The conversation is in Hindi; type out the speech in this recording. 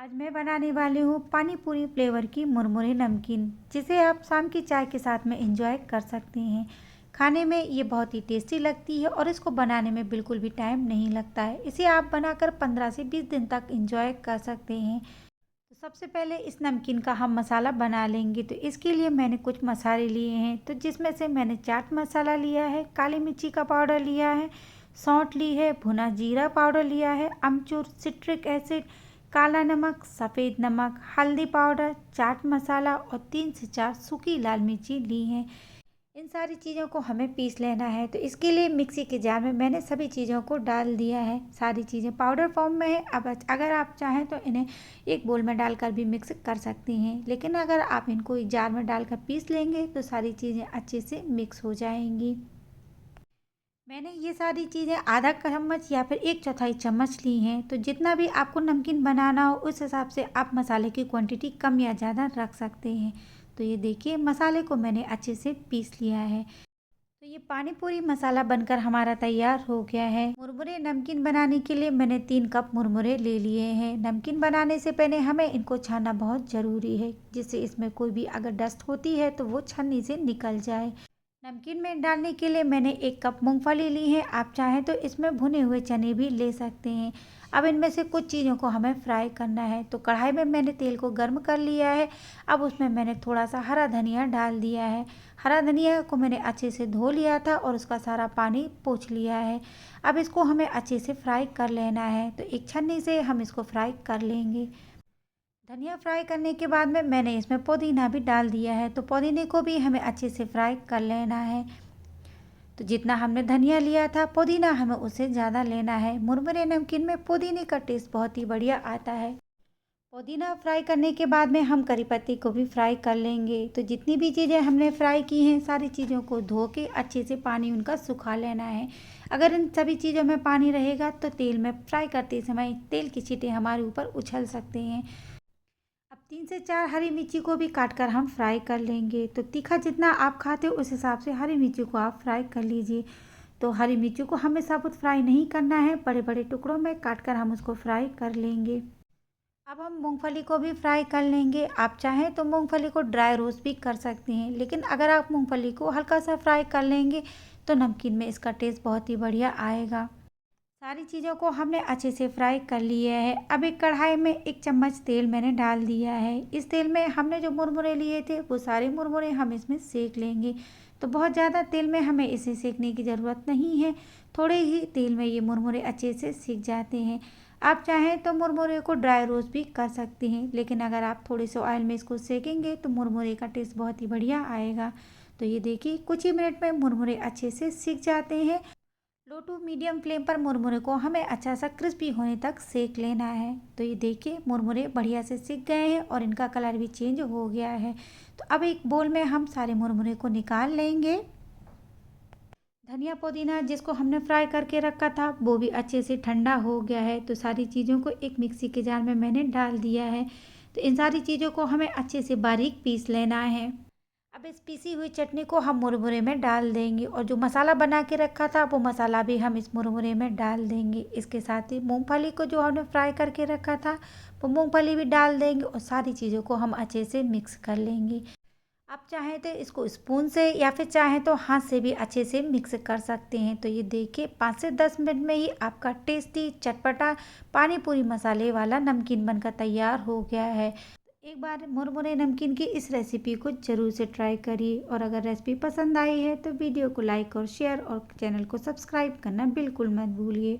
आज मैं बनाने वाली हूँ पानी पूरी फ्लेवर की मुरमुरे नमकीन, जिसे आप शाम की चाय के साथ में एंजॉय कर सकते हैं। खाने में ये बहुत ही टेस्टी लगती है और इसको बनाने में बिल्कुल भी टाइम नहीं लगता है। इसे आप बनाकर 15 से 20 दिन तक एंजॉय कर सकते हैं। तो सबसे पहले इस नमकीन का हम मसाला बना लेंगे। तो इसके लिए मैंने कुछ मसाले लिए हैं, तो जिसमें से मैंने चाट मसाला लिया है, काली मिर्ची का पाउडर लिया है, सौंठ ली है, भुना जीरा पाउडर लिया है, अमचूर, सिट्रिक एसिड, काला नमक, सफ़ेद नमक, हल्दी पाउडर, चाट मसाला और 3 से 4 सूखी लाल मिर्ची ली हैं। इन सारी चीज़ों को हमें पीस लेना है। तो इसके लिए मिक्सी के जार में मैंने सभी चीज़ों को डाल दिया है। सारी चीज़ें पाउडर फॉर्म में है। अब अगर आप चाहें तो इन्हें एक बोल में डालकर भी मिक्स कर सकती हैं, लेकिन अगर आप इनको एक जार में डालकर पीस लेंगे तो सारी चीज़ें अच्छे से मिक्स हो जाएंगी। मैंने ये सारी चीज़ें आधा चम्मच या फिर 1/4 चम्मच ली हैं। तो जितना भी आपको नमकीन बनाना हो उस हिसाब से आप मसाले की क्वांटिटी कम या ज़्यादा रख सकते हैं। तो ये देखिए, मसाले को मैंने अच्छे से पीस लिया है। तो ये पानी पूरी मसाला बनकर हमारा तैयार हो गया है। मुरमुरे नमकीन बनाने के लिए मैंने 3 कप मुरमुरे ले लिए हैं। नमकीन बनाने से पहले हमें इनको छानना बहुत ज़रूरी है, जिससे इसमें कोई भी अगर डस्ट होती है तो वो छन्नी से निकल जाए। नमकीन में डालने के लिए मैंने 1 कप मूंगफली ली है। आप चाहें तो इसमें भुने हुए चने भी ले सकते हैं। अब इनमें से कुछ चीज़ों को हमें फ्राई करना है। तो कढ़ाई में मैंने तेल को गर्म कर लिया है। अब उसमें मैंने थोड़ा सा हरा धनिया डाल दिया है। हरा धनिया को मैंने अच्छे से धो लिया था और उसका सारा पानी पोंछ लिया है। अब इसको हमें अच्छे से फ्राई कर लेना है। तो एक छन्नी से हम इसको फ्राई कर लेंगे। धनिया फ्राई करने के बाद में मैंने इसमें पुदीना भी डाल दिया है। तो पुदीने को भी हमें अच्छे से फ्राई कर लेना है। तो जितना हमने धनिया लिया था, पुदीना हमें उससे ज़्यादा लेना है। मुरमुरे नमकीन में पुदीने का टेस्ट बहुत ही बढ़िया आता है। पुदीना फ्राई करने के बाद में हम करी पत्ती को भी फ्राई कर लेंगे। तो जितनी भी चीज़ें हमने फ्राई की हैं, सारी चीज़ों को धो के अच्छे से पानी उनका सुखा लेना है। अगर इन सभी चीज़ों में पानी रहेगा तो तेल में फ्राई करते समय तेल की छींटे हमारे ऊपर उछल सकते हैं। अब 3 से 4 हरी मिर्ची को भी काट कर हम फ्राई कर लेंगे। तो तीखा जितना आप खाते हो उस हिसाब से हरी मिर्ची को आप फ्राई कर लीजिए। तो हरी मिर्ची को हमें साबुत फ्राई नहीं करना है, बड़े बड़े टुकड़ों में काट कर हम उसको फ्राई कर लेंगे। अब हम मूंगफली को भी फ्राई कर लेंगे। आप चाहें तो मूंगफली को ड्राई रोस्ट भी कर सकते हैं, लेकिन अगर आप मूंगफली को हल्का सा फ्राई कर लेंगे तो नमकीन में इसका टेस्ट बहुत ही बढ़िया आएगा। सारी चीज़ों को हमने अच्छे से फ्राई कर लिया है। अब एक कढ़ाई में 1 चम्मच तेल मैंने डाल दिया है। इस तेल में हमने जो मुरमुरे लिए थे वो सारे मुरमुरे हम इसमें सेक लेंगे। तो बहुत ज़्यादा तेल में हमें इसे सेकने की ज़रूरत नहीं है। थोड़े ही तेल में ये मुरमुरे अच्छे से सीख जाते हैं। आप चाहें तो मुरमुरे को ड्राई रोस्ट भी कर सकते हैं, लेकिन अगर आप थोड़े से ऑयल में इसको सेकेंगे तो मुरमुरे का टेस्ट बहुत ही बढ़िया आएगा। तो ये देखिए, कुछ ही मिनट में मुरमुरे अच्छे से सीख जाते हैं। लो टू मीडियम फ्लेम पर मुरमुरे को हमें अच्छा सा क्रिस्पी होने तक सेक लेना है। तो ये देखिए, मुरमुरे बढ़िया से सिक गए हैं और इनका कलर भी चेंज हो गया है। तो अब एक बोल में हम सारे मुरमुरे को निकाल लेंगे। धनिया पुदीना जिसको हमने फ्राई करके रखा था वो भी अच्छे से ठंडा हो गया है। तो सारी चीज़ों को एक मिक्सी के जार में मैंने डाल दिया है। तो इन सारी चीज़ों को हमें अच्छे से बारीक पीस लेना है। अब इस पीसी हुई चटनी को हम मुरमुरे में डाल देंगे और जो मसाला बना के रखा था वो मसाला भी हम इस मुरमुरे में डाल देंगे। इसके साथ ही मूंगफली को जो हमने फ्राई करके रखा था वो मूंगफली भी डाल देंगे और सारी चीज़ों को हम अच्छे से मिक्स कर लेंगे। आप चाहें तो इसको स्पून से या फिर चाहें तो हाथ से भी अच्छे से मिक्स कर सकते हैं। तो ये देखिए, 5 से 10 मिनट में ही आपका टेस्टी चटपटा पानी पूरी मसाले वाला नमकीन बनकर तैयार हो गया है। एक बार मुरमुरे नमकीन की इस रेसिपी को ज़रूर से ट्राई करिए और अगर रेसिपी पसंद आई है तो वीडियो को लाइक और शेयर और चैनल को सब्सक्राइब करना बिल्कुल मत भूलिए।